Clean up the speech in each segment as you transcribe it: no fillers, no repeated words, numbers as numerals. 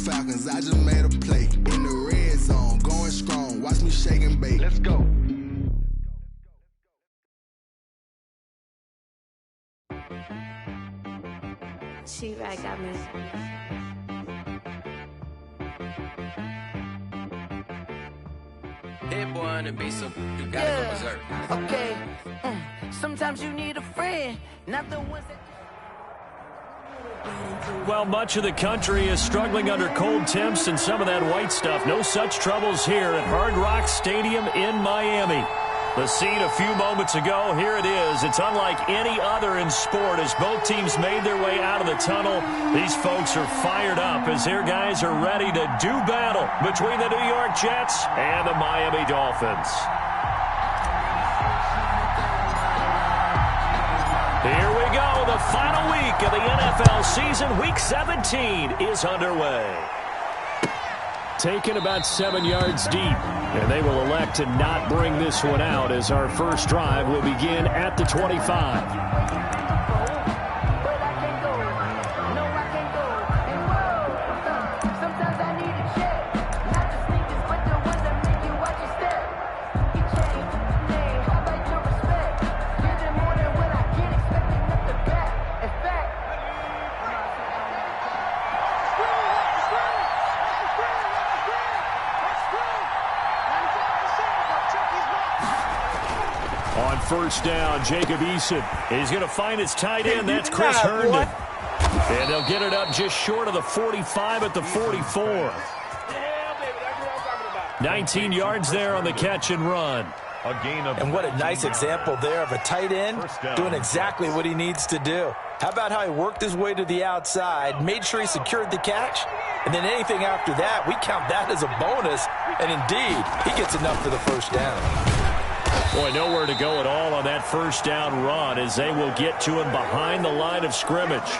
Falcons, I just made a play. In the red zone, going strong. Watch me shake and bake. Let's go. She-Rag got me. Hit boy on the beat, so you gotta go berserk. Okay. Sometimes you need a friend, not the ones that... Well, much of the country is struggling under cold temps and some of that white stuff. No such troubles here at Hard Rock Stadium in Miami. The scene a few moments ago, here it is. It's unlike any other in sport as both teams made their way out of the tunnel. These folks are fired up as their guys are ready to do battle between the New York Jets and the Miami Dolphins. Here we go. The final week of the NFL season. Week 17 is underway. Taken about 7 yards deep, and they will elect to not bring this one out as our first drive will begin at the 25. On first down, Jacob Eason. He's going to find his tight end. That's Chris Herndon. And they'll get it up just short of the 45 at the 44. 19 yards there on the catch and run. And what a nice example there of a tight end doing exactly what he needs to do. How about how he worked his way to the outside, made sure he secured the catch, and then anything after that, we count that as a bonus. And indeed, he gets enough for the first down. Boy, nowhere to go at all on that first down run as they will get to him behind the line of scrimmage.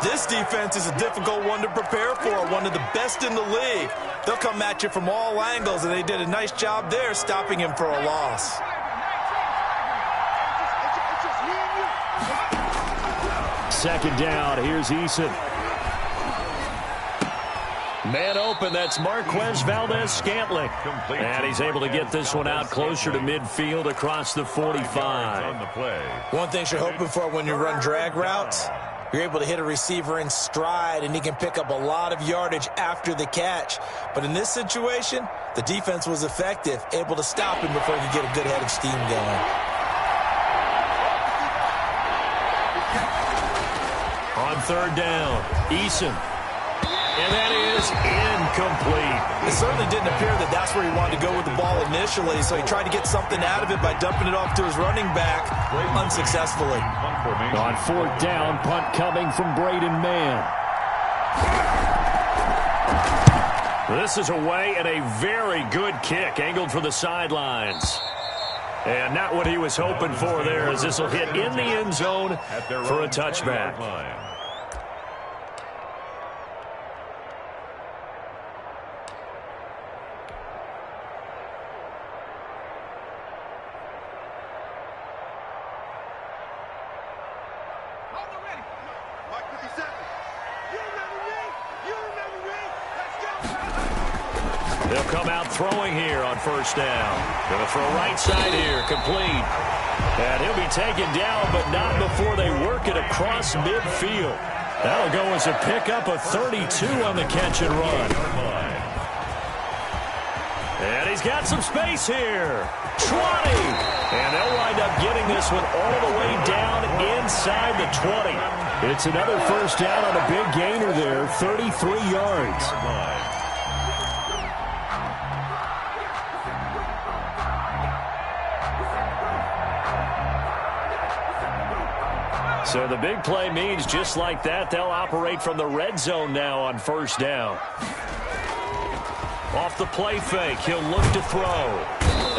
This defense is a difficult one to prepare for, one of the best in the league. They'll come at you from all angles, and they did a nice job there stopping him for a loss. Second down, here's Eason. Man open, that's Marquez Valdez-Scantling. And he's able to get this one out closer to midfield across the 45. One thing you're hoping for when you run drag routes, you're able to hit a receiver in stride, and he can pick up a lot of yardage after the catch. But in this situation, the defense was effective, able to stop him before he could get a good head of steam going. On third down, Eason. And that is incomplete. It certainly didn't appear that that's where he wanted to go with the ball initially, so he tried to get something out of it by dumping it off to his running back unsuccessfully. On fourth down, punt coming from Braden Mann. This is away and a very good kick, angled for the sidelines. And not what he was hoping for there, as this will hit in the end zone for a touchback. They'll come out throwing here on first down. Going to throw right side here, complete. And he'll be taken down, but not before they work it across midfield. That'll go as a pickup of 32 on the catch and run. And he's got some space here. 20. And they'll wind up getting this one all the way down inside the 20. It's another first down on a big gainer there, 33 yards. So the big play means just like that, they'll operate from the red zone now on first down. Off the play fake, he'll look to throw.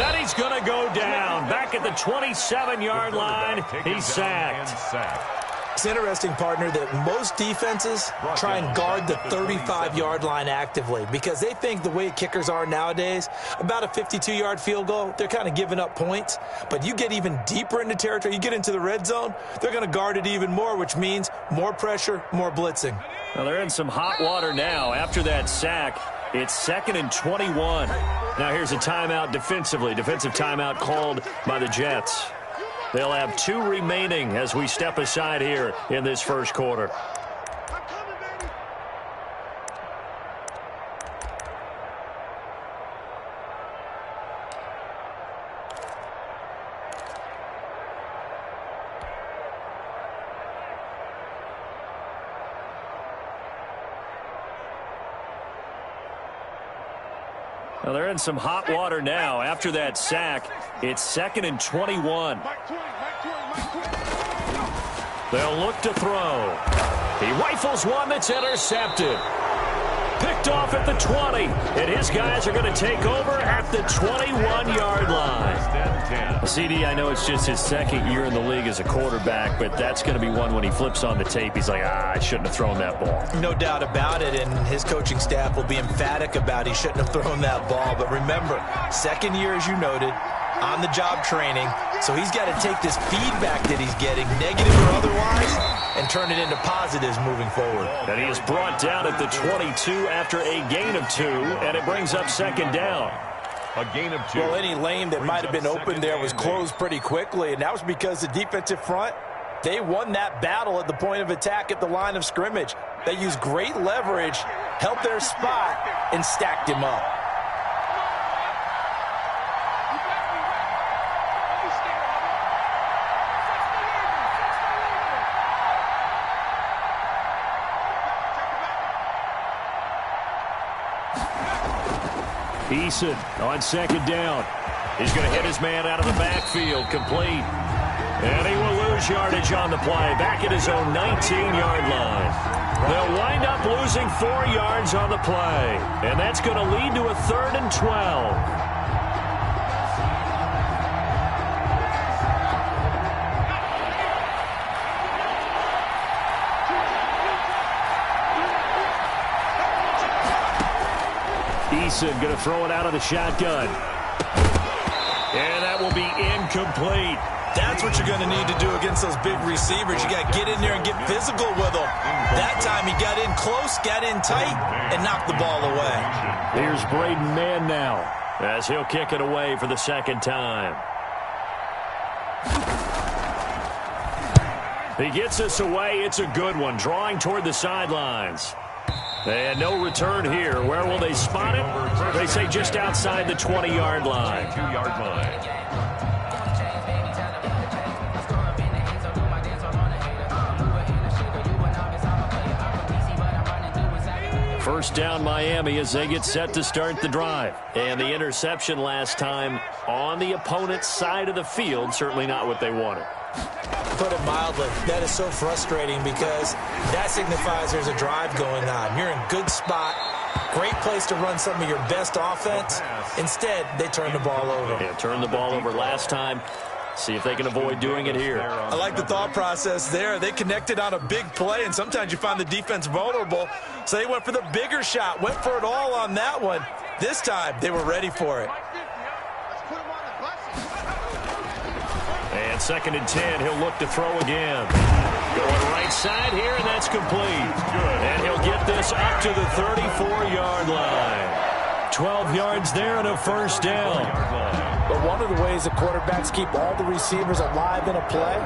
And he's going to go down. Back at the 27-yard line, he's sacked. It's interesting, partner, that most defenses try and guard the 35-yard line actively because they think the way kickers are nowadays, about a 52-yard field goal, they're kind of giving up points. But you get even deeper into territory, you get into the red zone, they're going to guard it even more, which means more pressure, more blitzing. Well, they're in some hot water now after that sack. It's 2nd and 21. Now here's a timeout defensively. Defensive timeout called by the Jets. They'll have 2 remaining as we step aside here in this first quarter. Well, they're in some hot water now after that sack. It's 2nd and 21. They'll look to throw. He rifles one that's intercepted. Picked off at the 20. And his guys are going to take over at the 21-yard line. CD, I know it's just his 2nd year in the league as a quarterback, but that's going to be one when he flips on the tape. He's like, I shouldn't have thrown that ball. No doubt about it, and his coaching staff will be emphatic about he shouldn't have thrown that ball. But remember, 2nd year, as you noted, on-the-job training, so he's got to take this feedback that he's getting, negative or otherwise, and turn it into positives moving forward. And he is brought down at the 22 after a gain of 2, and it brings up 2nd down. A gain of 2. Well, any lane that might have been open there was closed pretty quickly, and that was because the defensive front, they won that battle at the point of attack at the line of scrimmage. They used great leverage, held their spot, and stacked him up. Eason on 2nd down. He's going to hit his man out of the backfield, complete. And he will lose yardage on the play, back at his own 19-yard line. They'll wind up losing 4 yards on the play, and that's going to lead to a 3rd and 12. Eason going to throw it out of the shotgun. And that will be incomplete. That's what you're going to need to do against those big receivers. You got to get in there and get physical with them. That time he got in close, got in tight, and knocked the ball away. Here's Braden Mann now as he'll kick it away for the 2nd time. He gets us away. It's a good one, drawing toward the sidelines. And no return here. Where will they spot it? They say just outside the 20-yard line. 2-yard line. First down Miami as they get set to start the drive. And the interception last time on the opponent's side of the field, certainly not what they wanted. Put it mildly, that is so frustrating because that signifies there's a drive going on. You're in good spot, great place to run some of your best offense. Instead, they turn the ball over. Yeah, turned the ball over last time. See if they can avoid doing it here. I like the thought process there. They connected on a big play, and sometimes you find the defense vulnerable. So they went for the bigger shot, went for it all on that one. This time, they were ready for it. And 2nd and 10, he'll look to throw again. Going right side here, and that's complete. And he'll get this up to the 34-yard line. 12 yards there and a first down. But one of the ways the quarterbacks keep all the receivers alive in a play,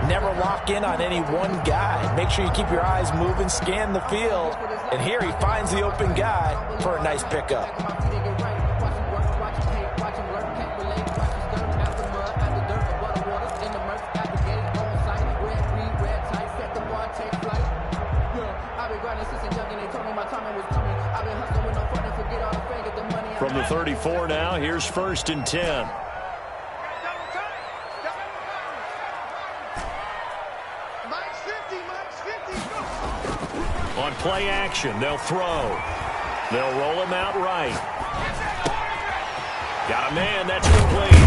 never lock in on any one guy. Make sure you keep your eyes moving, scan the field. And here he finds the open guy for a nice pickup. From the 34 now, here's 1st and 10. On play action, they'll throw. They'll roll him out right. Got a man, that's complete.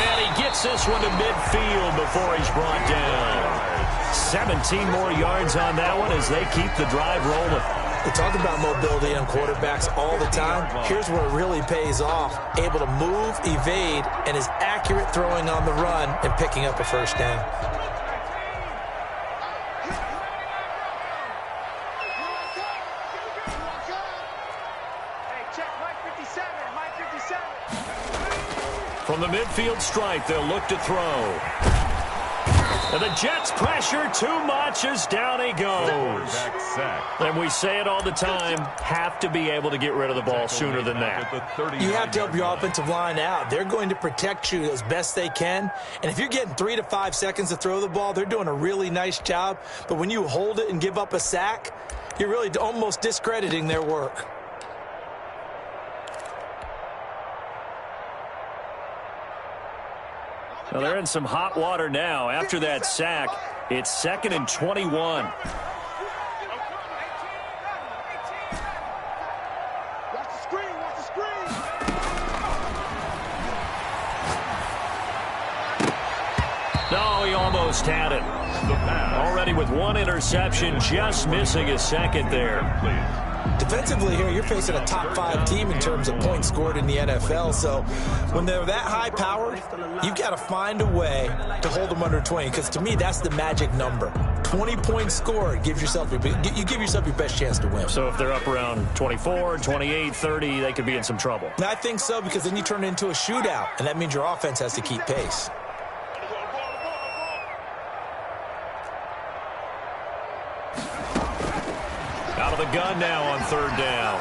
And he gets this one to midfield before he's brought down. 17 more yards on that one as they keep the drive rolling. We talk about mobility on quarterbacks all the time. Here's where it really pays off. Able to move, evade, and is accurate throwing on the run and picking up a first down. From the midfield stripe, they'll look to throw. And the Jets pressure too much as down he goes. And we say it all the time, have to be able to get rid of the ball sooner than that. You have to help your offensive line out. They're going to protect you as best they can. And if you're getting 3 to 5 seconds to throw the ball, they're doing a really nice job. But when you hold it and give up a sack, you're really almost discrediting their work. Well, they're in some hot water now. After that sack, it's 2nd and 21. Watch the screen, watch the screen. No, he almost had it. Already with one interception, just missing a second there. Defensively here, you're facing a top 5 team in terms of points scored in the NFL. So when they're that high-powered, you've got to find a way to hold them under 20. Because to me, that's the magic number. 20 points scored, you give yourself your best chance to win. So if they're up around 24, 28, 30, they could be in some trouble. And I think so, because then you turn it into a shootout, and that means your offense has to keep pace. Out of the gun now on 3rd down.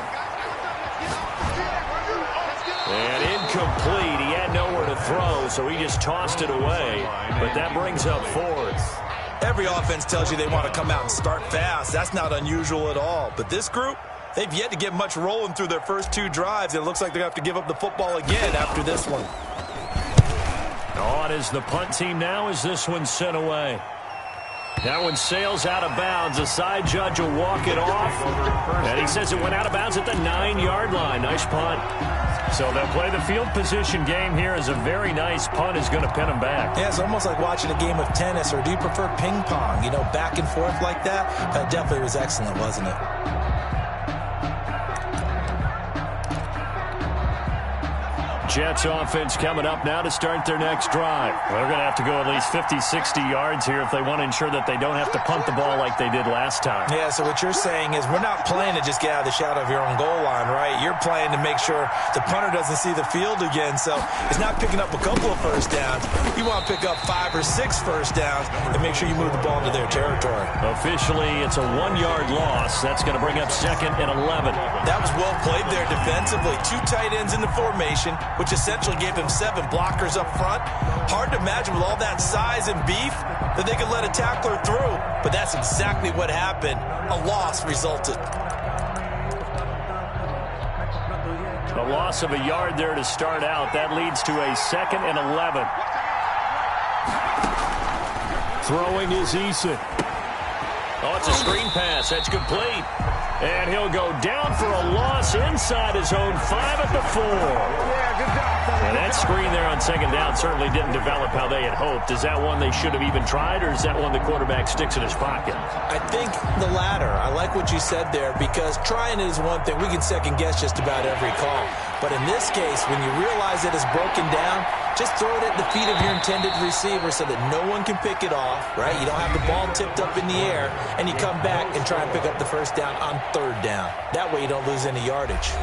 And incomplete. He had nowhere to throw, so he just tossed it away. But that brings up 4th. Every offense tells you they want to come out and start fast. That's not unusual at all. But this group, they've yet to get much rolling through their first 2 drives. It looks like they're going to have to give up the football again after this one. On is the punt team now as this one's sent away. That one sails out of bounds. The side judge will walk it off. And he says it went out of bounds at the 9-yard line. Nice punt. So they'll play the field position game here as a very nice punt is going to pin them back. Yeah, it's almost like watching a game of tennis, or do you prefer ping pong? You know, back and forth like that? That definitely was excellent, wasn't it? Jets offense coming up now to start their next drive. They're going to have to go at least 50, 60 yards here if they want to ensure that they don't have to punt the ball like they did last time. Yeah, so what you're saying is we're not playing to just get out of the shadow of your own goal line, right? You're playing to make sure the punter doesn't see the field again. So it's not picking up a couple of first downs. You want to pick up 5 or 6 first downs and make sure you move the ball into their territory. Officially, it's a 1-yard loss. That's going to bring up 2nd and 11. That was well played there defensively. 2 tight ends in the formation, which essentially gave him 7 blockers up front. Hard to imagine with all that size and beef that they could let a tackler through, but that's exactly what happened. A loss resulted. A loss of a yard there to start out. That leads to a 2nd and 11. Throwing is Eason. Oh, it's a screen pass. That's complete. And he'll go down for a loss inside his own 5 at the 4. And that screen there on 2nd down certainly didn't develop how they had hoped. Is that one they should have even tried, or is that one the quarterback sticks in his pocket? I think the latter. I like what you said there, because trying it is one thing. We can second guess just about every call. But in this case, when you realize that it's broken down, just throw it at the feet of your intended receiver so that no one can pick it off, right? You don't have the ball tipped up in the air, and you come back and try and pick up the first down on 3rd down. That way you don't lose any yardage.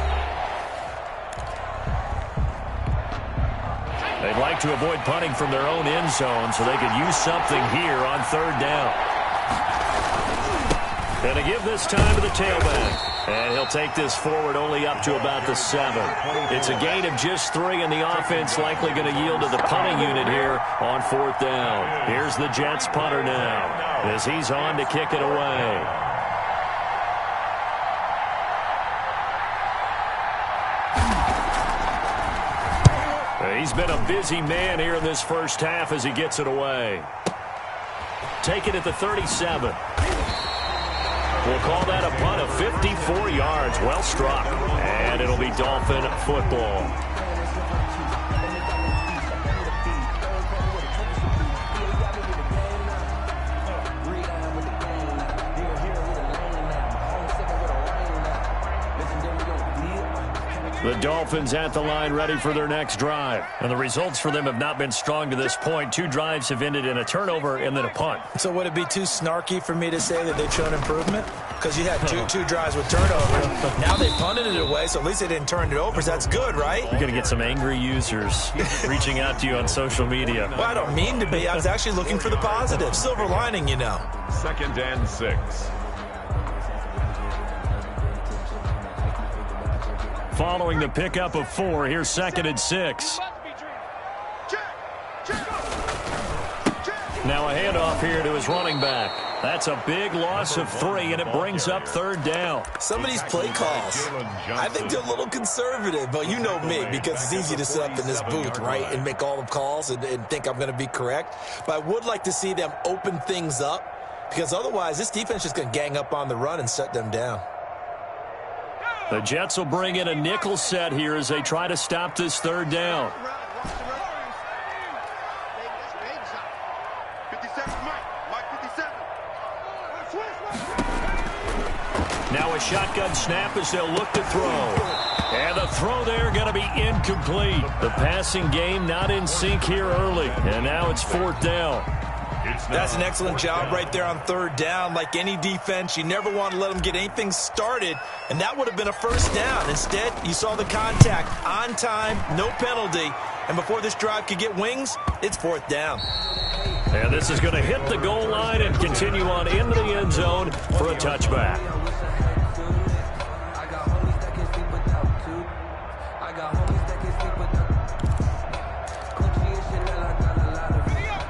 They'd like to avoid punting from their own end zone so they could use something here on 3rd down. Going to give this time to the tailback. And he'll take this forward only up to about the 7. It's a gain of just 3, and the offense likely going to yield to the punting unit here on 4th down. Here's the Jets punter now as he's on to kick it away. He's been a busy man here in this first half as he gets it away. Take it at the 37. We'll call that a punt of 54 yards. Well struck. And it'll be Dolphin football. The Dolphins at the line ready for their next drive. And the results for them have not been strong to this point. 2 drives have ended in a turnover and then a punt. So would it be too snarky for me to say that they've shown improvement? because you had two drives with turnovers. Now they punted it away, so at least they didn't turn it over, so that's good, right? You're going to get some angry users reaching out to you on social media. Well, I don't mean to be. I was actually looking for the positive. Silver lining, you know. 2nd and 6. Following the pickup of 4, here's 2nd and 6. Now a handoff here to his running back. That's a big loss of 3, and it brings up 3rd down. Some of these play calls, I think they're a little conservative, but you know me, because it's easy to sit up in this booth, right, and make all the calls and think I'm going to be correct. But I would like to see them open things up, because otherwise this defense is going to gang up on the run and shut them down. The Jets will bring in a nickel set here as they try to stop this 3rd down. Now a shotgun snap as they'll look to throw. And the throw there going to be incomplete. The passing game not in sync here early. And now it's 4th down. That's an excellent job right there on 3rd down. Like any defense, you never want to let them get anything started, and that would have been a 1st down. Instead, you saw the contact on time, no penalty, and before this drive could get wings, it's 4th down. And this is going to hit the goal line and continue on into the end zone for a touchback.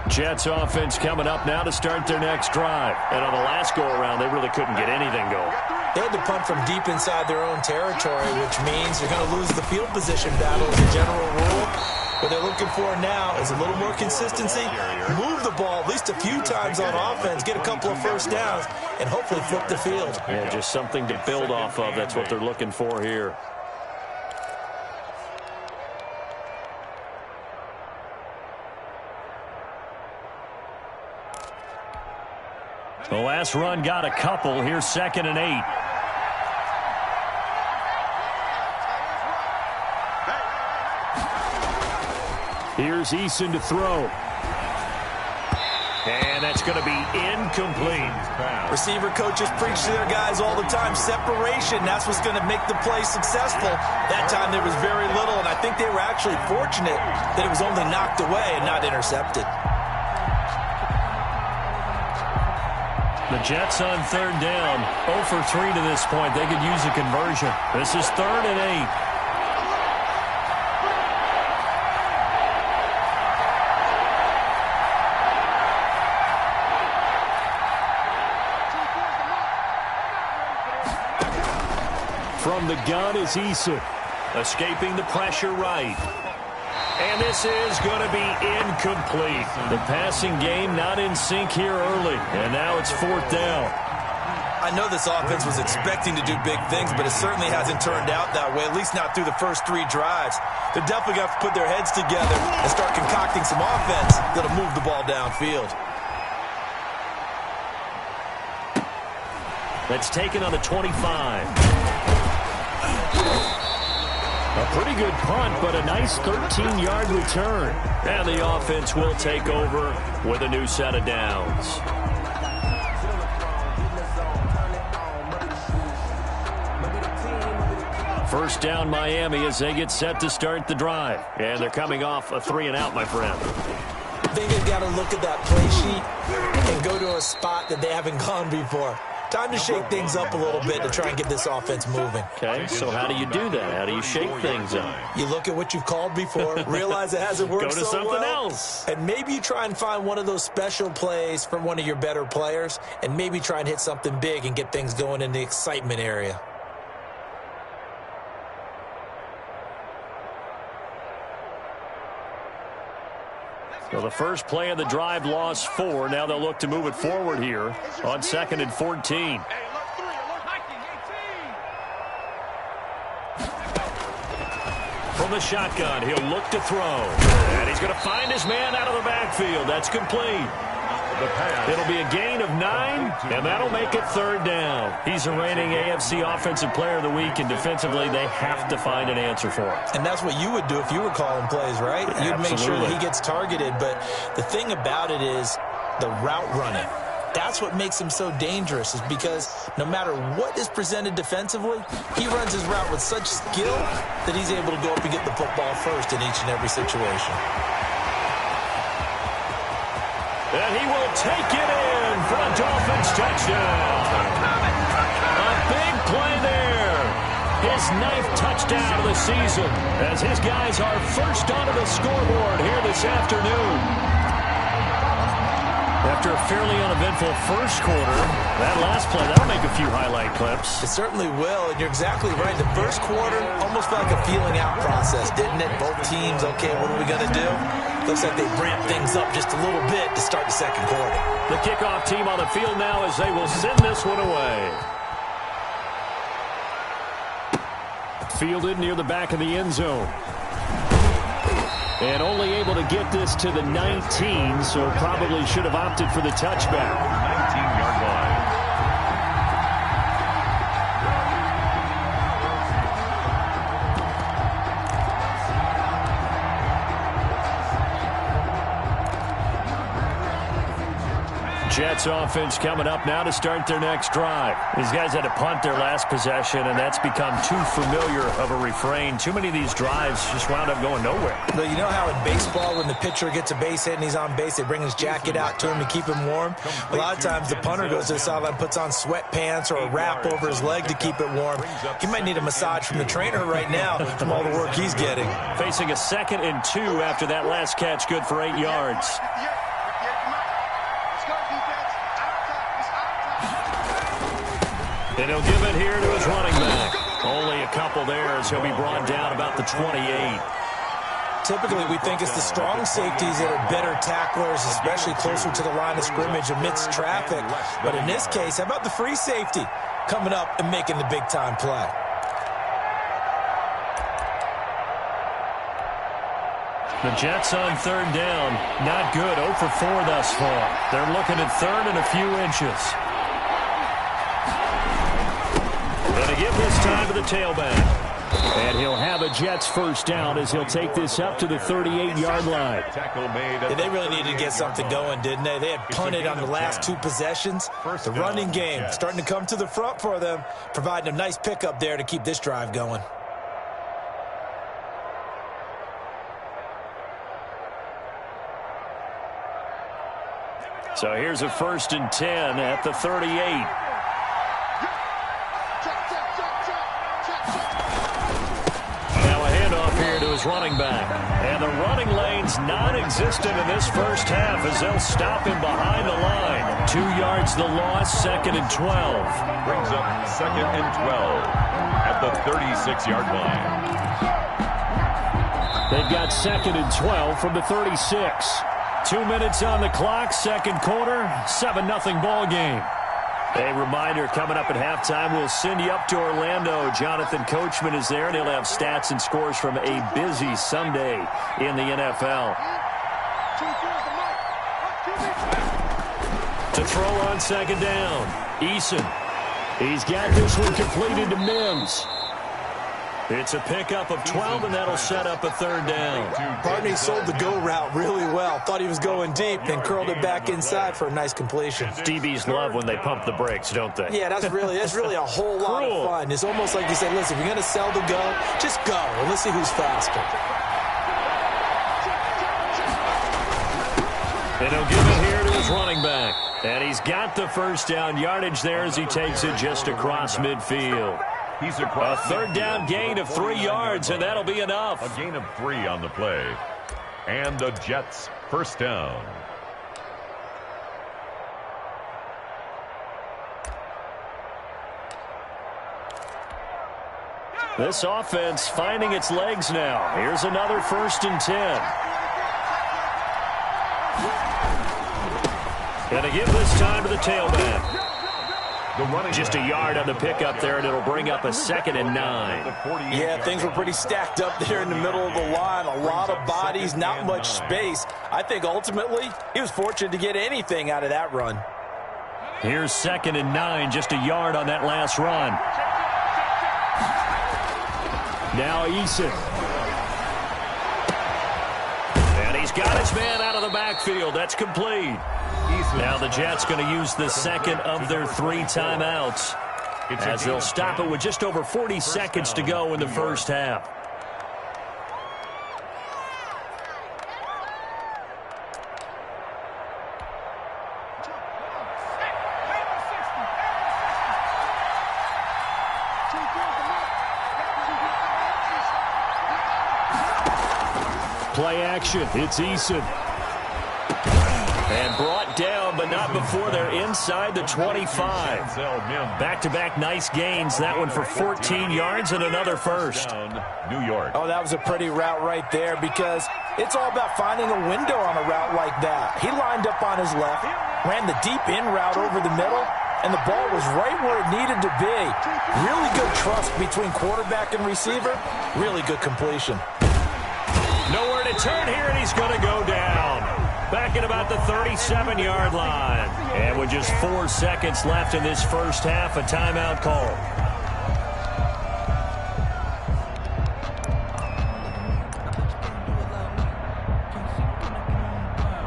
Jets offense coming up now to start their next drive. And on the last go-around, they really couldn't get anything going. They had to punt from deep inside their own territory, which means they're going to lose the field position battle as a general rule. What they're looking for now is a little more consistency, move the ball at least a few times on offense, get a couple of 1st downs, and hopefully flip the field. Yeah, just something to build off of. That's what they're looking for here. The last run got a couple. Here's 2nd and 8. Here's Eason to throw. And that's going to be incomplete. Receiver coaches preach to their guys all the time. Separation, that's what's going to make the play successful. That time there was very little, and I think they were actually fortunate that it was only knocked away and not intercepted. The Jets on 3rd down, 0 for 3 to this point. They could use a conversion. This is 3rd and 8. From the gun is Eason, escaping the pressure right. And this is going to be incomplete. The passing game not in sync here early. And now it's 4th down. I know this offense was expecting to do big things, but it certainly hasn't turned out that way, at least not through the first 3 drives. They're definitely going to have to put their heads together and start concocting some offense that'll move the ball downfield. That's taken on the 25. A pretty good punt, but a nice 13-yard return. And the offense will take over with a new set of downs. First down Miami as they get set to start the drive. And they're coming off a 3-and-out, my friend. I think they've got to look at that play sheet and go to a spot that they haven't gone before. Time to shake things up a little bit to try and get this offense moving. Okay, so how do you do that? How do you shake things up? You look at what you've called before, realize it hasn't worked so well. Go to something else. And maybe you try and find one of those special plays from one of your better players, and maybe try and hit something big and get things going in the excitement area. So the first play of the drive lost 4. Now they'll look to move it forward here on 2nd and 14. From the shotgun, he'll look to throw. And he's going to find his man out of the backfield. That's complete. It'll be a gain of 9, and that'll make it 3rd down. He's the reigning AFC Offensive Player of the Week, and defensively they have to find an answer for him. And that's what you would do if you were calling plays, right? You'd make sure that he gets targeted. But the thing about it is the route running. That's what makes him so dangerous, is because no matter what is presented defensively, he runs his route with such skill that he's able to go up and get the football first in each and every situation. And he will take it in for a Dolphins touchdown. A big play there. His 9th touchdown of the season as his guys are first onto the scoreboard here this afternoon. After a fairly uneventful first quarter, that last play, that'll make a few highlight clips. It certainly will, and you're exactly right. The first quarter almost felt like a feeling out process, didn't it? Both teams, okay, what are we going to do? Looks like they ramped things up just a little bit to start the second quarter. The kickoff team on the field now as they will send this one away. Fielded near the back of the end zone. And only able to get this to the 19, so probably should have opted for the touchback. 19-yard line. Jets offense coming up now to start their next drive. These guys had to punt their last possession, and that's become too familiar of a refrain. Too many of these drives just wound up going nowhere. But you know how in baseball, when the pitcher gets a base hit and he's on base, they bring his jacket out to him to keep him warm? A lot of times the punter goes to the sideline, puts on sweatpants or a wrap over his leg to keep it warm. He might need a massage from the trainer right now from all the work he's getting. Facing a 2nd and 2 after that last catch, good for 8 yards. And he'll give it here to his running back. Only a couple there as he'll be brought down about the 28. Typically, we think it's the strong safeties that are better tacklers, especially closer to the line of scrimmage amidst traffic. But in this case, how about the free safety coming up and making the big-time play? The Jets on 3rd down. Not good. 0 for 4 thus far. They're looking at 3rd and a few inches. And to give this time to the tailback. And he'll have a Jets first down as he'll take this up to the 38-yard line. Yeah, they really needed to get something going, didn't they? They had punted on the last 2 possessions. The running game starting to come to the front for them, providing a nice pickup there to keep this drive going. So here's a 1st and 10 at the 38. To his running back. And the running lane's non-existent in this first half as they'll stop him behind the line. 2 yards the loss, 2nd and 12. Brings up 2nd and 12 at the 36-yard line. They've got 2nd and 12 from the 36. 2 minutes on the clock, second quarter, 7-0 ball game. A reminder, coming up at halftime, we'll send you up to Orlando. Jonathan Coachman is there, and he'll have stats and scores from a busy Sunday in the NFL. To throw on 2nd down, Eason. He's got this one completed to Mims. It's a pickup of 12, and that'll set up a 3rd down. Barney sold the go route really well. Thought he was going deep, then curled it back inside for a nice completion. DBs love when they pump the brakes, don't they? Yeah, that's really a whole lot of fun. It's almost like you say, listen, if you're going to sell the go, just go, and let's see who's faster. And he'll give it here to his running back. And he's got the first down yardage there as he takes it just across midfield. He's across a 3rd down gain of 3 yards, and that'll be enough. A gain of 3 on the play. And the Jets first down. This offense finding its legs now. Here's another 1st and 10. And to give this time to the tailback. Just a yard on the pickup there, and it'll bring up a 2nd and 9. Yeah, things were pretty stacked up there in the middle of the line. A lot of bodies, not much space. I think ultimately he was fortunate to get anything out of that run. Here's 2nd and 9, just a yard on that last run. Now Eason. And he's He's got his man out of the backfield. That's complete. Now the Jets going to use the second of their 3 timeouts, as they'll stop it with just over 40 seconds to go in the first half. Play action. It's Eason. And brought down, but not before they're inside the 25. Back-to-back nice gains. That one for 14 yards and another first. New York. Oh, that was a pretty route right there, because it's all about finding a window on a route like that. He lined up on his left, ran the deep in route over the middle, and the ball was right where it needed to be. Really good trust between quarterback and receiver. Really good completion. Nowhere to turn here, and he's going to go down. Back at about the 37-yard line. And with just 4 seconds left in this first half, a timeout call.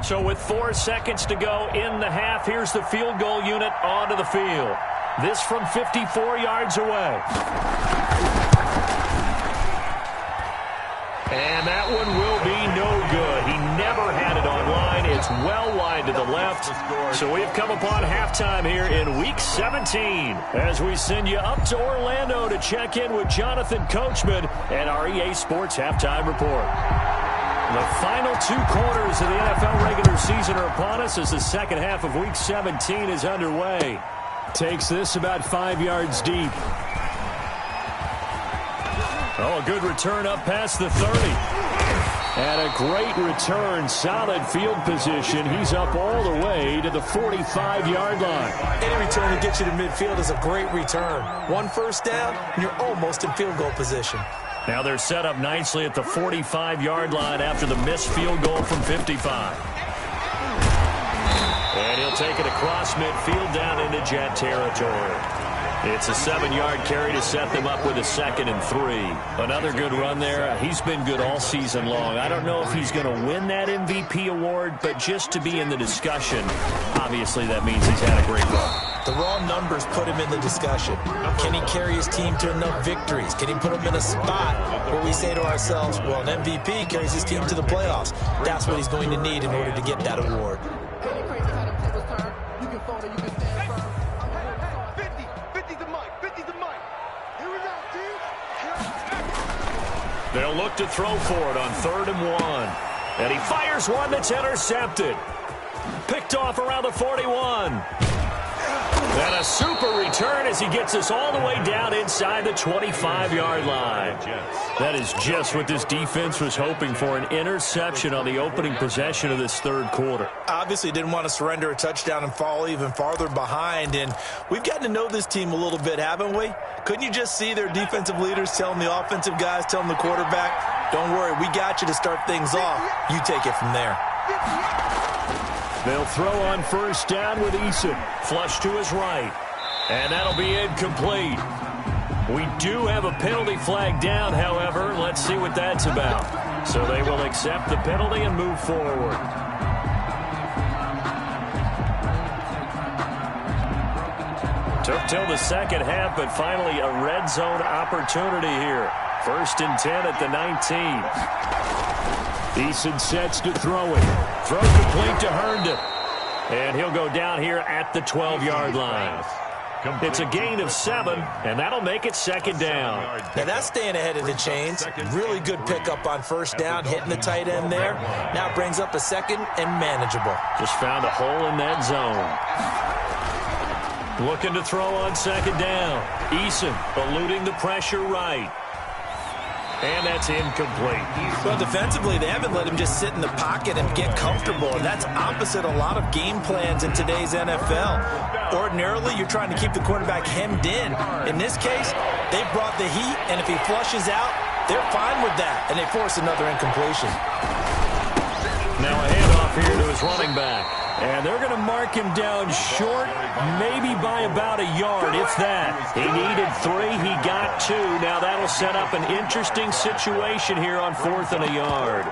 So with 4 seconds to go in the half, here's the field goal unit onto the field. This from 54 yards away. And that one will be no good. He never had it on line. It's well wide to the left. So we've come upon halftime here in Week 17 as we send you up to Orlando to check in with Jonathan Coachman and our EA Sports Halftime Report. The final 2 quarters of the NFL regular season are upon us as the second half of Week 17 is underway. Takes this about 5 yards deep. Oh, a good return up past the 30. And a great return, solid field position. He's up all the way to the 45-yard line. Any return to get you to midfield is a great return. 1 first down, and you're almost in field goal position. Now they're set up nicely at the 45-yard line after the missed field goal from 55. And he'll take it across midfield down into Jet territory. It's a 7-yard carry to set them up with a 2nd and 3. Another good run there. He's been good all season long. I don't know if he's going to win that MVP award, but just to be in the discussion, obviously that means he's had a great run. The raw numbers put him in the discussion. Can he carry his team to enough victories? Can he put them in a spot where we say to ourselves, well, an MVP carries his team to the playoffs. That's what he's going to need in order to get that award. They'll look to throw for it on 3rd and 1. And he fires one that's intercepted. Picked off around the 41. And a super return as he gets us all the way down inside the 25-yard line. That is just what this defense was hoping for, an interception on the opening possession of this 3rd quarter. Obviously didn't want to surrender a touchdown and fall even farther behind, and we've gotten to know this team a little bit, haven't we? Couldn't you just see their defensive leaders telling the offensive guys, telling the quarterback, don't worry, we got you to start things off. You take it from there. They'll throw on 1st down with Eason. Flush to his right. And that'll be incomplete. We do have a penalty flag down, however. Let's see what that's about. So they will accept the penalty and move forward. Took till the second half, but finally a red zone opportunity here. 1st and 10 at the 19. Eason sets to throw it. Throw complete to Herndon. And he'll go down here at the 12-yard line. It's a gain of 7, and that'll make it 2nd down. Now that's staying ahead of the chains. Really good pickup on 1st down, hitting the tight end there. Now it brings up a 2nd and manageable. Just found a hole in that zone. Looking to throw on 2nd down. Eason eluding the pressure right. And that's incomplete. Well, defensively, they haven't let him just sit in the pocket and get comfortable, and that's opposite a lot of game plans in today's NFL. Ordinarily, you're trying to keep the quarterback hemmed in. In this case, they brought the heat, and if he flushes out, they're fine with that, and they force another incompletion. Now a handoff here to his running back. And they're going to mark him down short, maybe by about a yard, if that. He needed 3. He got 2. Now that'll set up an interesting situation here on 4th and a yard.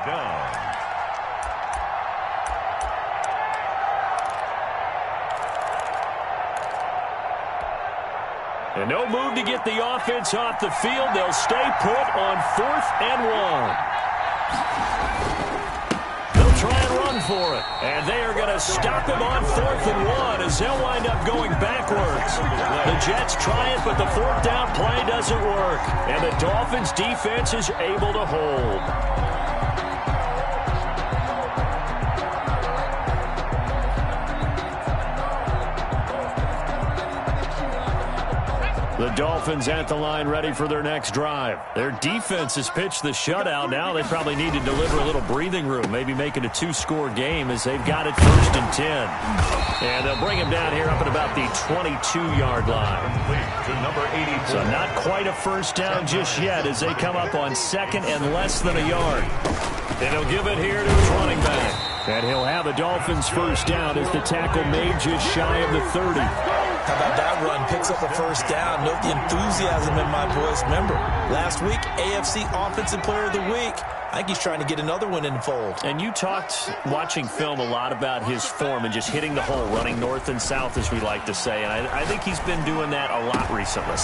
And no move to get the offense off the field. They'll stay put on 4th and 1. They'll try and run for it. And they are going to stop him on 4th and 1 as they'll wind up going backwards. The Jets try it, but the 4th down play doesn't work. And the Dolphins defense is able to hold. The Dolphins at the line ready for their next drive. Their defense has pitched the shutout. Now they probably need to deliver a little breathing room, maybe make it a 2-score game as they've got it 1st and 10. And they'll bring him down here up at about the 22-yard line. To number 84. So not quite a first down just yet as they come up on 2nd and less than a yard. And he'll give it here to his running back. And he'll have the Dolphins first down as the tackle made just shy of the 30. How about that run? Picks up a first down. Note the enthusiasm in my voice. Remember, last week, AFC Offensive Player of the Week. I think he's trying to get another one in the fold. And you talked, watching film, a lot about his form and just hitting the hole, running north and south, as we like to say. And I think he's been doing that a lot recently.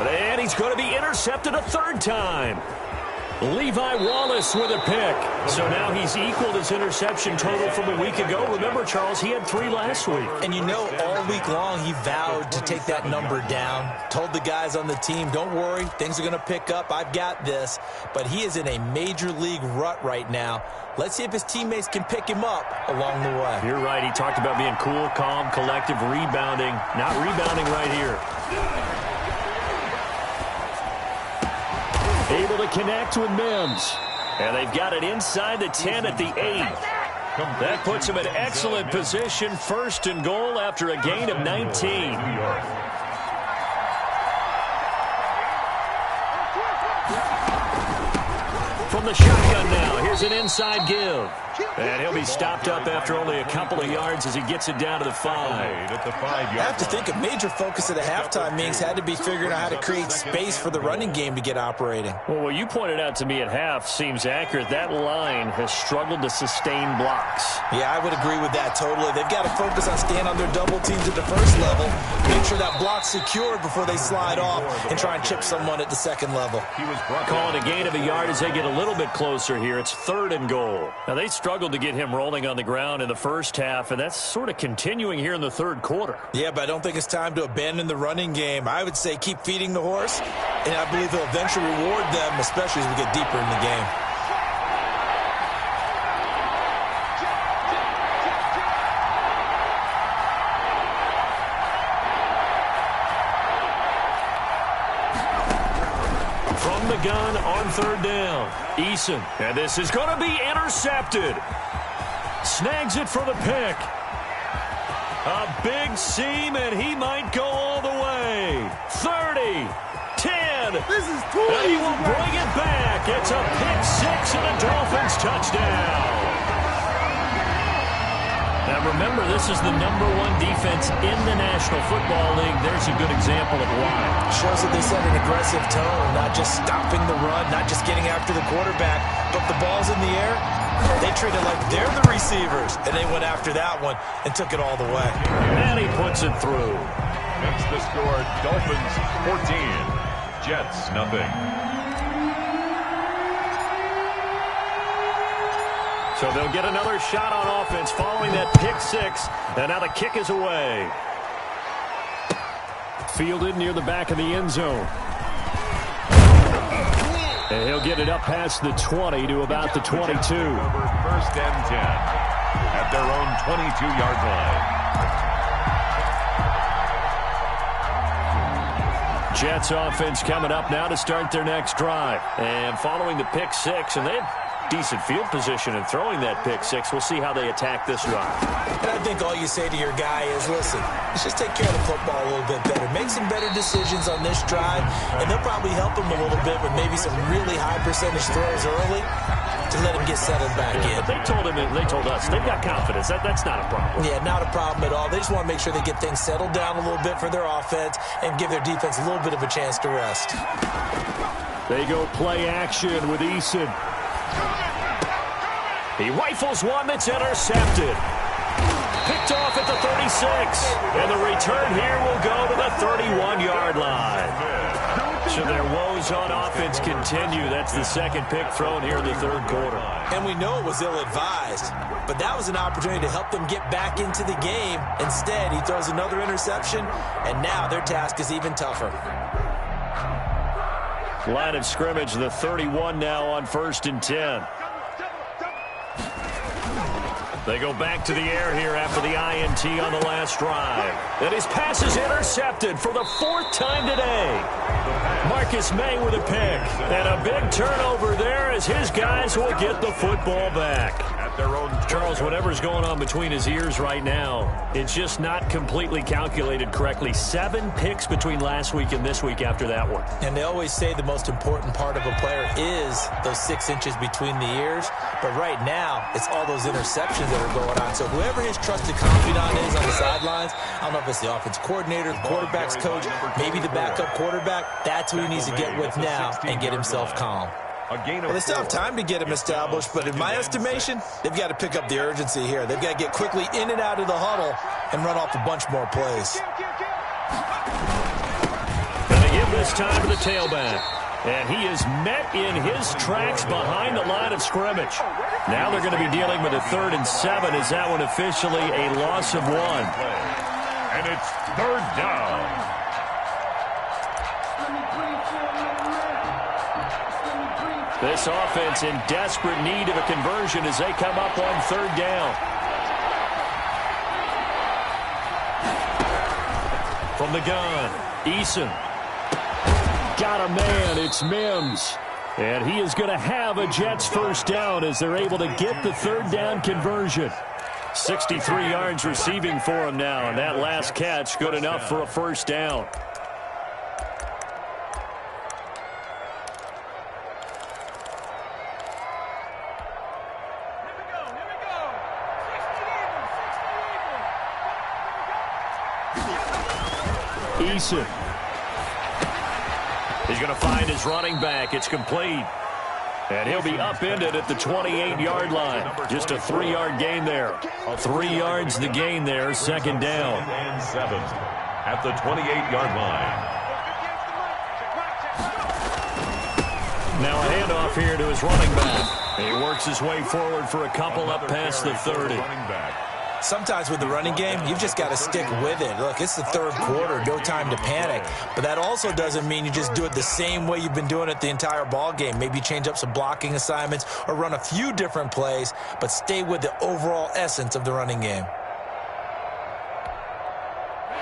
And he's going to be intercepted a 3rd time. Levi Wallace with a pick. So now he's equaled his interception total from a week ago. Remember, Charles, he had 3 last week. And you know, all week long he vowed to take that number down. Told the guys on the team, don't worry, things are going to pick up. I've got this. But he is in a major league rut right now. Let's see if his teammates can pick him up along the way. You're right. He talked about being cool, calm, collective, rebounding. Not rebounding right here. Able to connect with Mims. And they've got it inside the 10 at the 8. That puts him in excellent position. 1st and goal after a gain of 19. From the shotgun now, here's an inside give. And he'll be stopped up after only a couple of yards as he gets it down to the 5. I have to think a major focus of the halftime meetings had to be figuring out how to create space for the running game to get operating. Well, what you pointed out to me at half seems accurate. That line has struggled to sustain blocks. Yeah, I would agree with that totally. They've got to focus on staying on their double teams at the 1st level, make sure that block's secured before they slide off and try and chip someone at the 2nd level. Calling a gain of a yard as they get a little bit closer here. It's 3rd and goal. Now, they struggled to get him rolling on the ground in the first half, and that's sort of continuing here in the 3rd quarter. Yeah, but I don't think it's time to abandon the running game. I would say keep feeding the horse, and I believe he'll eventually reward them, especially as we get deeper in the game. From the gun on 3rd down, Eason, and this is going to be intercepted. Snags it for the pick. A big seam, and he might go all the way. 30, 10. This is too and he easy. will bring it back. It's a pick 6 and a Dolphins touchdown. Now remember, this is the #1 defense in the National Football League. There's a good example of why. Shows that they set an aggressive tone, not just stopping the run, not just getting after the quarterback, but the ball's in the air. They treat it like they're the receivers, and they went after that one and took it all the way. And he puts it through. That's the score. Dolphins 14, Jets nothing. So they'll get another shot on offense following that pick 6. And now the kick is away. Fielded near the back of the end zone. And he'll get it up past the 20 to about the 22. 1st and 10 at their own 22-yard line. Jets offense coming up now to start their next drive. And following the pick 6, and they have decent field position in throwing that pick 6. We'll see how they attack this drive. And I think all you say to your guy is, listen, let's just take care of the football a little bit better. Make some better decisions on this drive, and they'll probably help him a little bit with maybe some really high percentage throws early to let him get settled back in. But they told us, they've got confidence. That's not a problem. Yeah, not a problem at all. They just want to make sure they get things settled down a little bit for their offense and give their defense a little bit of a chance to rest. They go play action with Eason. He rifles one that's intercepted. picked off at the 36. And the return here will go to the 31-yard line. So their woes on offense continue. That's the second pick thrown here in the third quarter. And we know it was ill-advised, but that was an opportunity to help them get back into the game. Instead, he throws another interception, and now their task is even tougher. Line of scrimmage, the 31 now on 1st and 10. They go back to the air here after the INT on the last drive. And his pass is intercepted for the 4th time today. Marcus May with a pick. And a big turnover there as his guys will get the football back. Charles, whatever's going on between his ears right now, it's just not completely calculated correctly. 7 picks between last week and this week after that one. And they always say the most important part of a player is those 6 inches between the ears. But right now, it's all those interceptions that are going on. So whoever his trusted confidant is on the sidelines, I don't know if it's the offense coordinator, the quarterback's coach, maybe the backup quarterback, that's who he needs to get with now and get himself calm. Well, they still have time to get him established, but in my estimation, they've got to pick up the urgency here. They've got to get quickly in and out of the huddle and run off a bunch more plays. Going to give this time to the tailback. And he is met in his tracks behind the line of scrimmage. Now they're going to be dealing with a 3rd and 7. Is that one officially a loss of 1? And it's 3rd down. This offense in desperate need of a conversion as they come up on 3rd down. From the gun, Eason. Got a man, it's Mims. And he is going to have a Jets 1st down as they're able to get the 3rd down conversion. 63 yards receiving for him now, and that last catch good enough for a 1st down. Eason. He's going to find his running back. It's complete. And he'll be upended at the 28-yard line. Just a 3-yard gain there. 3 yards the gain there, 2nd down. And 7 at the 28-yard line. Now a handoff here to his running back. And he works his way forward for a couple up past the 30. Sometimes with the running game, you've just got to stick with it. Look, it's the 3rd quarter, no time to panic. But that also doesn't mean you just do it the same way you've been doing it the entire ball game. Maybe change up some blocking assignments or run a few different plays, but stay with the overall essence of the running game.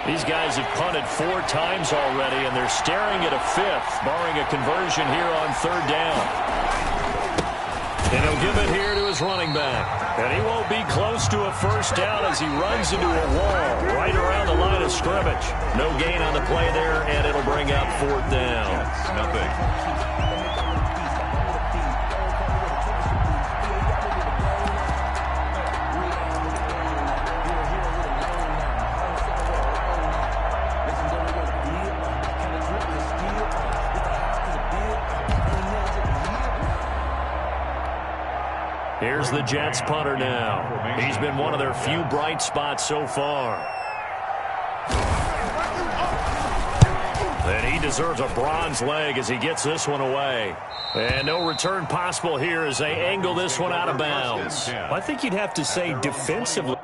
These guys have punted 4 times already, and they're staring at a 5th, barring a conversion here on 3rd down. And he'll give it here to his running back. And he won't be close to a 1st down as he runs into a wall right around the line of scrimmage. No gain on the play there, and it'll bring up 4th down. Nothing. Here's the Jets punter now. He's been one of their few bright spots so far. And he deserves a bronze leg as he gets this one away. And no return possible here as they angle this one out of bounds. I think you'd have to say defensively.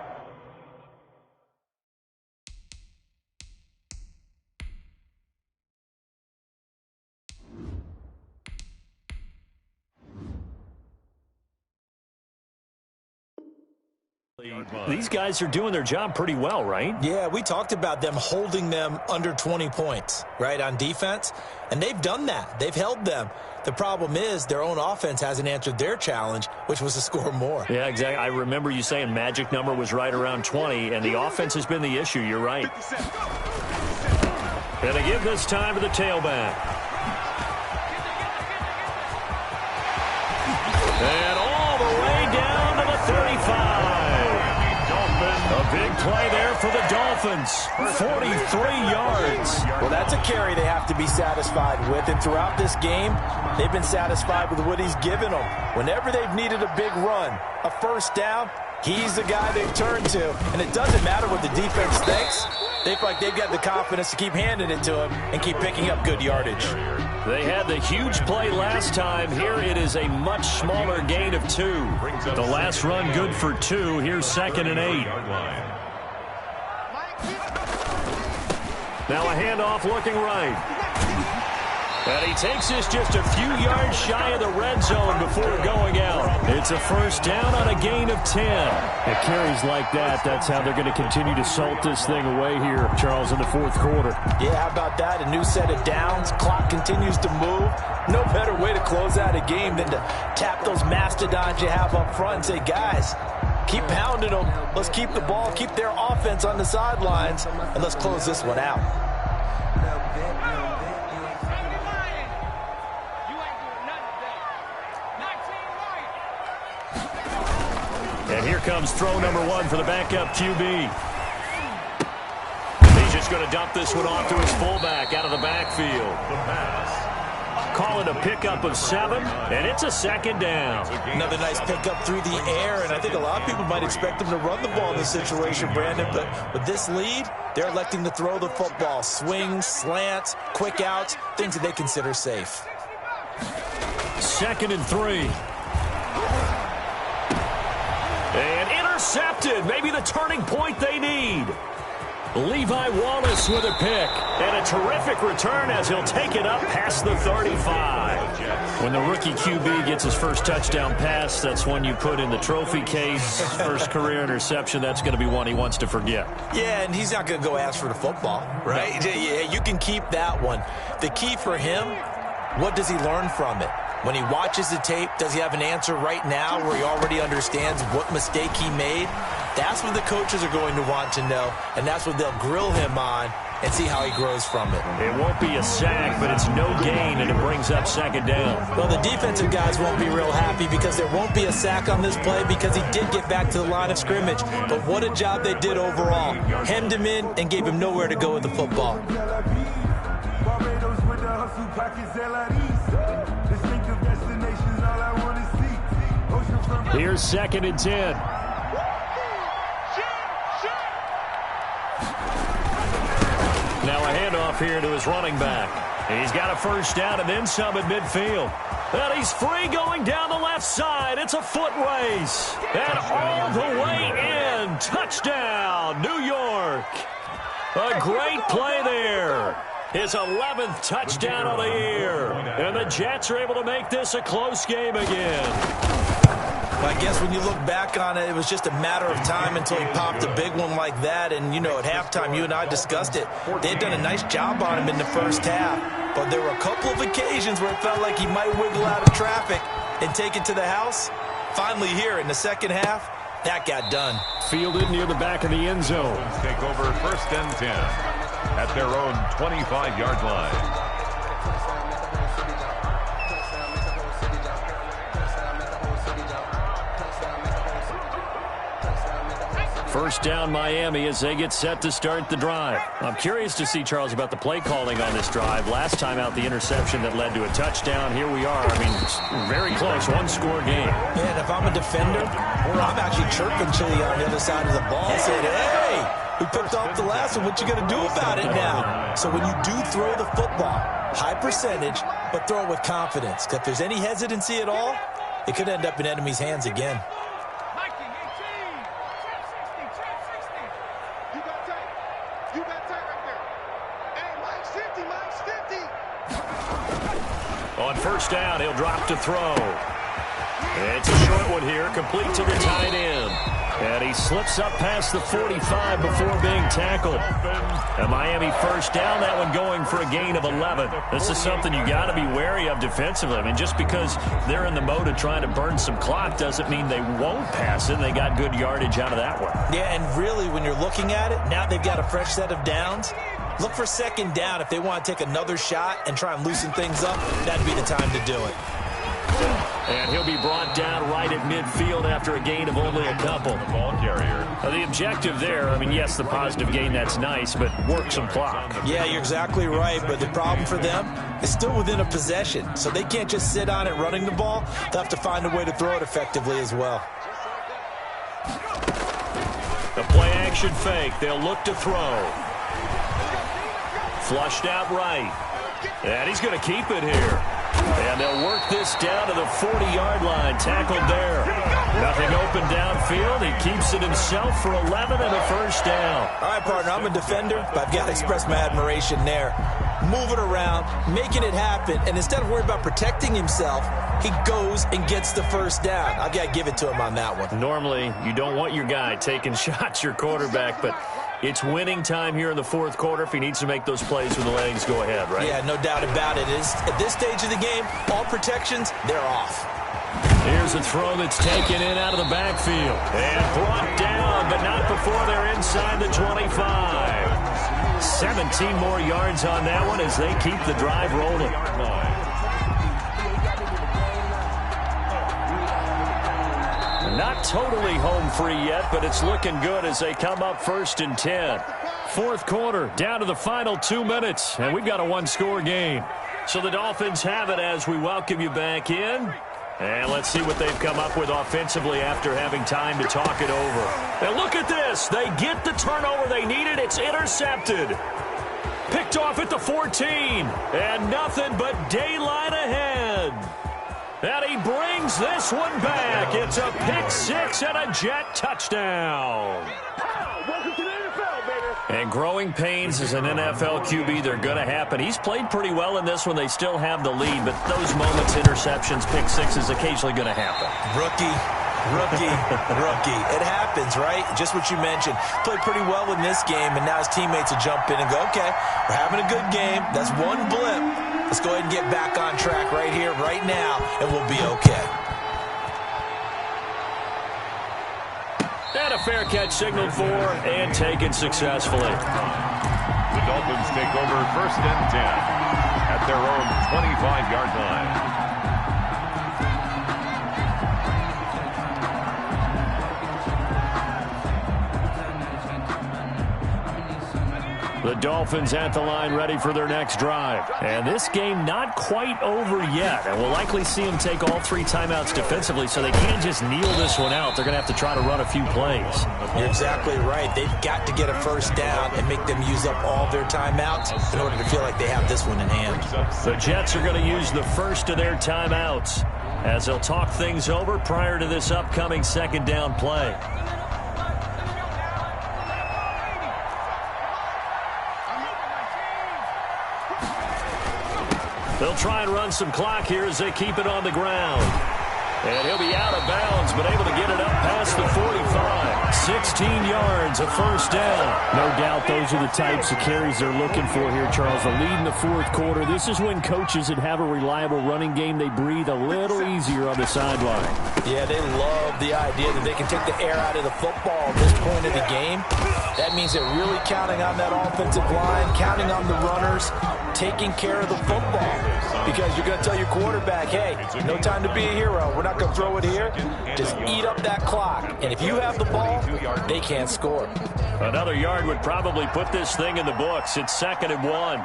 These guys are doing their job pretty well, right? Yeah, we talked about them holding them under 20 points, right, on defense. And they've done that. They've held them. The problem is their own offense hasn't answered their challenge, which was to score more. Yeah, exactly. I remember you saying magic number was right around 20, and the offense has been the issue. You're right. And they give this time to the tailback. And all the way down to the 35. A big play there for the Dolphins. 43 yards. Well, that's a carry they have to be satisfied with. And throughout this game, they've been satisfied with what he's given them. Whenever they've needed a big run, a 1st down, He's the guy they turn to, and it doesn't matter what the defense thinks. They feel like they've got the confidence to keep handing it to him and keep picking up good yardage. They had the huge play last time. Here it is a much smaller gain of 2. The last run good for 2. Here's 2nd and 8. Now a handoff looking right. And he takes this just a few yards shy of the red zone before going out. It's a first down on a gain of 10. It carries like that. That's how they're going to continue to salt this thing away here, Charles, in the 4th quarter. Yeah, how about that? A new set of downs. Clock continues to move. No better way to close out a game than to tap those mastodons you have up front and say, guys, keep pounding them. Let's keep the ball, keep their offense on the sidelines, and let's close this one out. And here comes throw number 1 for the backup QB. He's just going to dump this one off to his fullback out of the backfield. Call it a pickup of 7, and it's a 2nd down. Another nice pickup through the air, and I think a lot of people might expect them to run the ball in this situation, Brandon, but with this lead, they're electing to throw the football. Swings, slants, quick outs, things that they consider safe. 2nd and 3. And intercepted. Maybe the turning point they need. Levi Wallace with a pick. And a terrific return as he'll take it up past the 35. When the rookie QB gets his first touchdown pass, that's one you put in the trophy case. First career interception, that's going to be one he wants to forget. Yeah, and he's not going to go ask for the football, right? Yeah, you can keep that one. The key for him, what does he learn from it? When he watches the tape, does he have an answer right now where he already understands what mistake he made? That's what the coaches are going to want to know, and that's what they'll grill him on and see how he grows from it. It won't be a sack, but it's no gain, and it brings up 2nd down. Well, the defensive guys won't be real happy because there won't be a sack on this play because he did get back to the line of scrimmage. But what a job they did overall. Hemmed him in and gave him nowhere to go with the football. Here's 2nd and 10. Now a handoff here to his running back. He's got a first down and then some at midfield. And he's free going down the left side. It's a foot race. And all the way in. Touchdown, New York. A great play there. His 11th touchdown of the year. And the Jets are able to make this a close game again. I guess when you look back on it, it was just a matter of time until he popped a big one like that. And, you know, at halftime, you and I discussed it. They had done a nice job on him in the first half. But there were a couple of occasions where it felt like he might wiggle out of traffic and take it to the house. Finally here in the second half, that got done. Fielded near the back of the end zone. Take over 1st and 10 at their own 25-yard line. First down Miami as they get set to start the drive. I'm curious to see, Charles, about the play calling on this drive. Last time out, the interception that led to a touchdown. Here we are. I mean, it's very close, one-score game. Yeah, and if I'm a defender, I'm actually chirping Chili on the other side of the ball and saying, hey, we picked off the last one. What you going to do about it now? So when you do throw the football, high percentage, but throw it with confidence. Because if there's any hesitancy at all, it could end up in enemy's hands again. On first down, he'll drop to throw. It's a short one here, complete to the tight end. And he slips up past the 45 before being tackled. A Miami first down, that one going for a gain of 11. This is something you got to be wary of defensively. I mean, just because they're in the mode of trying to burn some clock doesn't mean they won't pass it. They got good yardage out of that one. Yeah, and really, when you're looking at it, now they've got a fresh set of downs. Look for second down if they want to take another shot and try and loosen things up. That'd be the time to do it. And he'll be brought down right at midfield after a gain of only a couple. The ball carrier. The objective there, I mean, yes, the positive gain, that's nice, but work some clock. Yeah, you're exactly right, but the problem for them is still within a possession, so they can't just sit on it running the ball. They'll have to find a way to throw it effectively as well. Play-action fake. They'll look to throw. Flushed out right. And he's going to keep it here. And they'll work this down to the 40-yard line. Tackled there. Nothing open downfield. He keeps it himself for 11 and a first down. All right, partner, I'm a defender, but I've got to express my admiration there. Moving around, making it happen, and instead of worrying about protecting himself, he goes and gets the first down. I've got to give it to him on that one. Normally, you don't want your guy taking shots, your quarterback, but it's winning time here in the fourth quarter. If he needs to make those plays with the legs, go ahead, right? Yeah, no doubt about it. At this stage of the game, all protections, they're off. Here's a throw that's taken in out of the backfield. And brought down, but not before they're inside the 25. 17 more yards on that one as they keep the drive rolling. Not totally home free yet, but it's looking good as they come up 1st and 10. Fourth quarter, down to the final 2 minutes, and we've got a one-score game. So the Dolphins have it as we welcome you back in. And let's see what they've come up with offensively after having time to talk it over. And look at this. They get the turnover they needed. It's intercepted. Picked off at the 14. And nothing but daylight ahead. And he brings this one back. It's a pick six and a Jet touchdown. And growing pains as an NFL QB, they're going to happen. He's played pretty well in this one. They still have the lead, but those moments, interceptions, pick sixes, occasionally going to happen. Rookie. It happens, right? Just what you mentioned. Played pretty well in this game, and now his teammates will jump in and go, okay, we're having a good game. That's one blip. Let's go ahead and get back on track right here, right now, and we'll be okay. And a fair catch signaled for and taken successfully. The Dolphins take over 1st and 10 at their own 25-yard line. The Dolphins at the line ready for their next drive. And this game not quite over yet. And we'll likely see them take all 3 timeouts defensively, so they can't just kneel this one out. They're going to have to try to run a few plays. You're exactly right. They've got to get a first down and make them use up all their timeouts in order to feel like they have this one in hand. The Jets are going to use the first of their timeouts as they'll talk things over prior to this upcoming 2nd down play. They'll try and run some clock here as they keep it on the ground. And he'll be out of bounds, but able to get it up past the 45. 16 yards, a first down. No doubt those are the types of carries they're looking for here, Charles. The lead in the fourth quarter. This is when coaches that have a reliable running game, they breathe a little easier on the sideline. Yeah, they love the idea that they can take the air out of the football at this point of the game. That means they're really counting on that offensive line, counting on the runners, taking care of the football. Because you're going to tell your quarterback, hey, no time to be a hero. We're not going to throw it here. Just eat up that clock. And if you have the ball, they can't score. Another yard would probably put this thing in the books. It's 2nd and 1.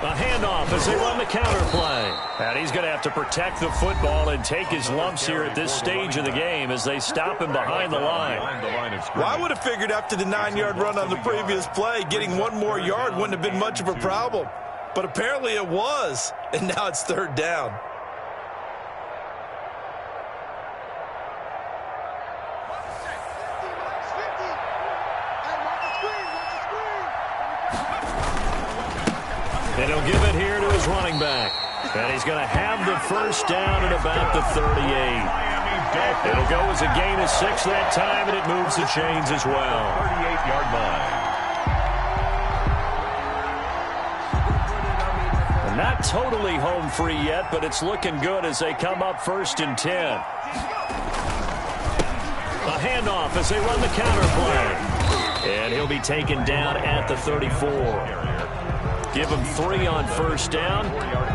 A handoff as they run the counter play. And he's going to have to protect the football and take his lumps here at this stage of the game as they stop him behind the line. Well, I would have figured after the 9-yard run on the previous play, getting one more yard wouldn't have been much of a problem. But apparently it was, and now it's 3rd down. And he'll give it here to his running back. And he's going to have the first down at about the 38. It'll go as a gain of 6 that time, and it moves the chains as well. 38-yard line. Not totally home free yet, but it's looking good as they come up 1st and 10. A handoff as they run the counter play. And he'll be taken down at the 34. Give him 3 on first down.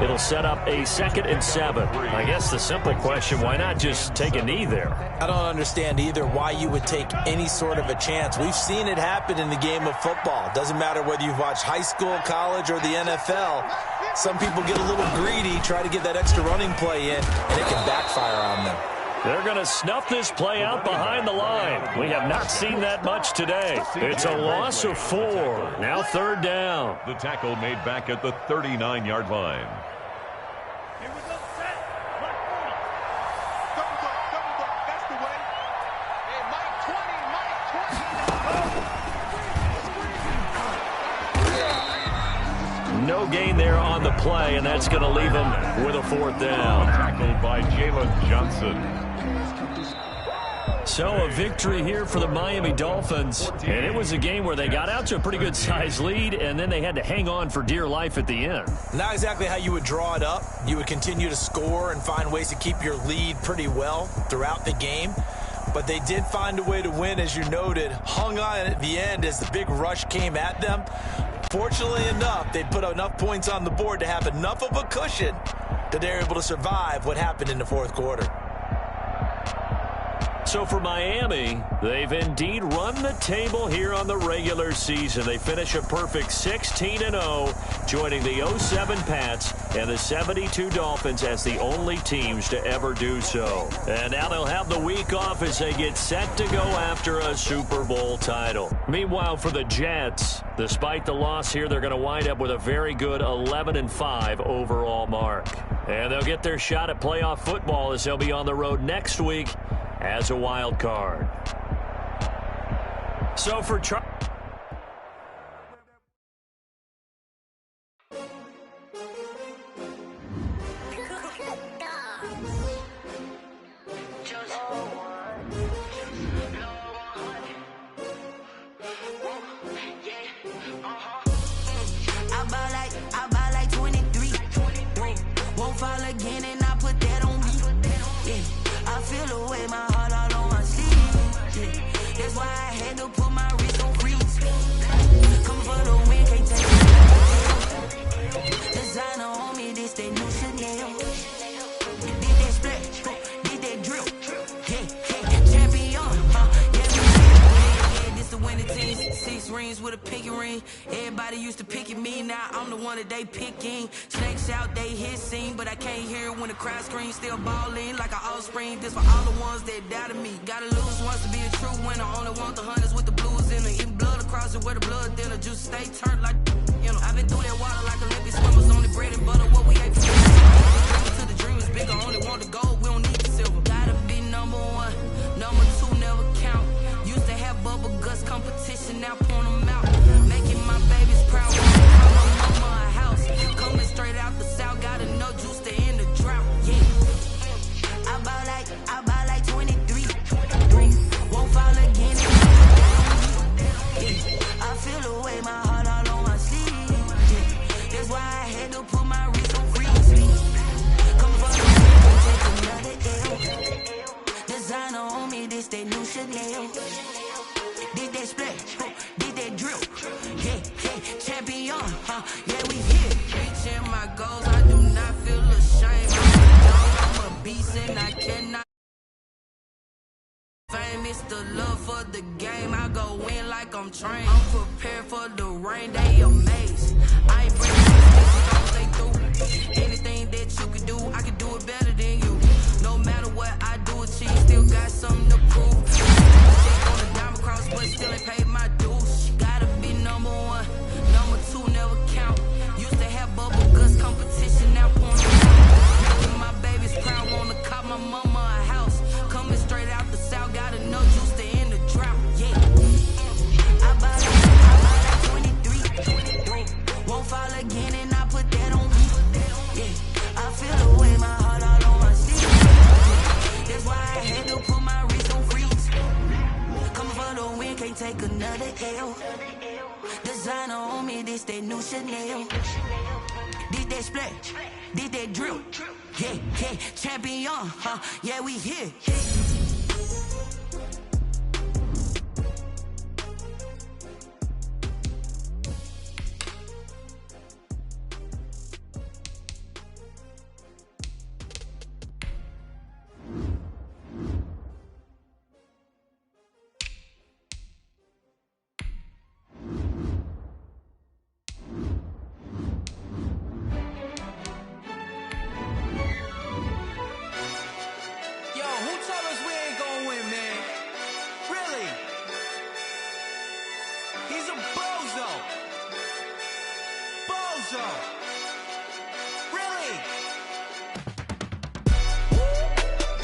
It'll set up a 2nd and 7. I guess the simple question, why not just take a knee there? I don't understand either why you would take any sort of a chance. We've seen it happen in the game of football. Doesn't matter whether you've watched high school, college, or the NFL. Some people get a little greedy, try to get that extra running play in, and it can backfire on them. They're going to snuff this play out behind the line. We have not seen that much today. It's a loss of 4. Now 3rd down. The tackle made back at the 39-yard line. Here we go, set. Mark 40. Double up. That's the way. And Mike 20. No gain there on the play, and that's going to leave them with a 4th down. Tackled by Jalen Johnson. So a victory here for the Miami Dolphins. And it was a game where they got out to a pretty good size lead, and then they had to hang on for dear life at the end. Not exactly how you would draw it up. You would continue to score and find ways to keep your lead pretty well throughout the game. But they did find a way to win, as you noted. Hung on at the end as the big rush came at them. Fortunately enough, they put enough points on the board to have enough of a cushion that they're able to survive what happened in the 4th quarter. So for Miami, they've indeed run the table here on the regular season. They finish a perfect 16-0, joining the 07 Pats and the 72 Dolphins as the only teams to ever do so. And now they'll have the week off as they get set to go after a Super Bowl title. Meanwhile, for the Jets, despite the loss here, they're going to wind up with a very good 11-5 overall mark. And they'll get their shot at playoff football as they'll be on the road next week as a wild card. So for I buy like 23. Won't fall again and I put that on me. Yeah. I feel the way my heart all on my sleeve. Yeah. That's why I had to put my wrist on freeze. Come for the win, can't take it. Designer on me, this that new Chanel. Did that splash, did that drill. Yeah, champion, yeah, this the winning team. 6 rings with a pinky ring. Everybody used to pick at me, now I'm the one that they picking. Snakes out, they hissing, but I can't hear when the crowd screams. Still balling like an offspring. This for all the ones that doubted me. Gotta lose once to be a true winner. Only want the hunters with the blues in it. Even blood across it where the blood thinner. Juice stay turned like, you know. I've been through that water like Olympic swimmers. Only bread and butter, what we ate for dinner. To the dream is bigger, only want the gold, we don't need the silver. Gotta be number 1, number 2 never count. Used to have bubble guts competition, now point them out. Making my babies proud, call my mama a house. Coming straight out the south, gotta know juice to end the drought, yeah. I buy like 23. Won't fall again. Yeah. I feel the way my heart all on my sleeve. Yeah. That's why I had to put my wrist on freeze. Come for the win, take another L. Designer on me, this that new Chanel. Did that splash, did that drill. Yeah, champion, yeah, we here. Reaching my goals, I do not feel ashamed. I'm a beast and I cannot. Fame is the love for the game. I go in like I'm trained. I'm prepared for the rain, they amazed. I ain't bringing this, they through. Anything that you can do, I can do it better than you. No matter what I do, achieve, still got something to prove. On the diamond cross, but still ain't paid my dues. Gotta be number 1, number 2 never count. Used to have bubble guts competition, now point them out. Making my babies proud, wanna cop my mama a house. Coming straight out the south, gotta know juice to end the drought, yeah. I buy like 23. Won't fall again and I put that on me. Yeah, I feel the way my heart all on my sleeve. That's why I had to put my wrist on freeze. Coming for the win, can't take another L. Designer on me, this that new Chanel. Did that splash, did that drill. Yeah, champion, yeah, we here.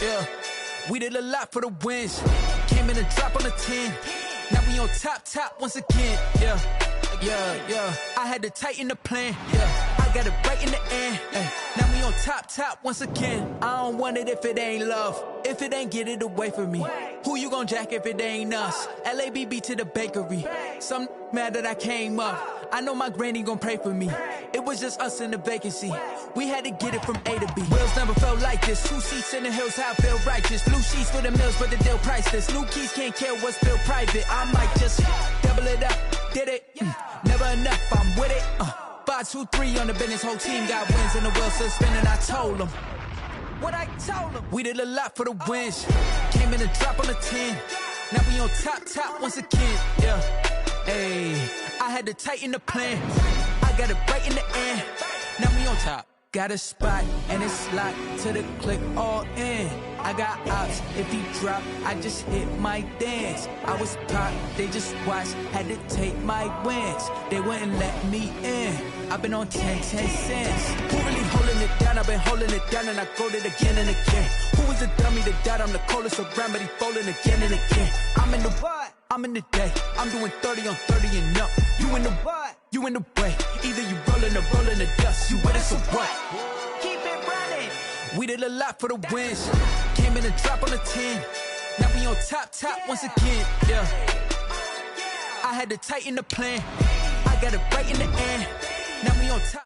yeah. We did a lot for the wins. Came in a drop on a 10. Now we on top once again, yeah. I had to tighten the plan, yeah. I got it right in the end, now we on top once again. I don't want it if it ain't love. If it ain't, get it away from me. Who you gon' jack if it ain't us? LABB to the bakery. Some mad that I came up. I know my granny gon' pray for me. It was just us in the vacancy. We had to get it from A to B. Wheels never felt like this. 2 seats in the hills, how I feel righteous. Blue sheets for the mills, but the deal priceless. New keys can't care what's still private. I might just double it up. Did it? Never enough, I'm with it. 5, 2, 3 on the business. Whole team got wins and the wheels still spinning. I told them what I told them. We did a lot for the wins. Came in a drop on the 10. Now we on top once again, yeah. Ayy, I had to tighten the plan. I got it right in the end. Now we on top. Got a spot and it's locked to the click all in. I got ops, if he drop, I just hit my dance. I was pop, they just watched, had to take my wins. They wouldn't let me in. I've been on 10 cents. Who really holding it down? I've been holding it down and I go it again and again. Who was the dummy that died? I'm the coldest around, but he folding again and again. I'm in the what? I'm in the day. I'm doing 30 on 30 and up. You in the what? You in the way. Either you rolling or rolling the dust. You with us or what? Keep it running. We did a lot for the wins. Came in a drop on the 10. Now we on top once again, yeah. I had to tighten the plan. I got it right in the end. Now we on top.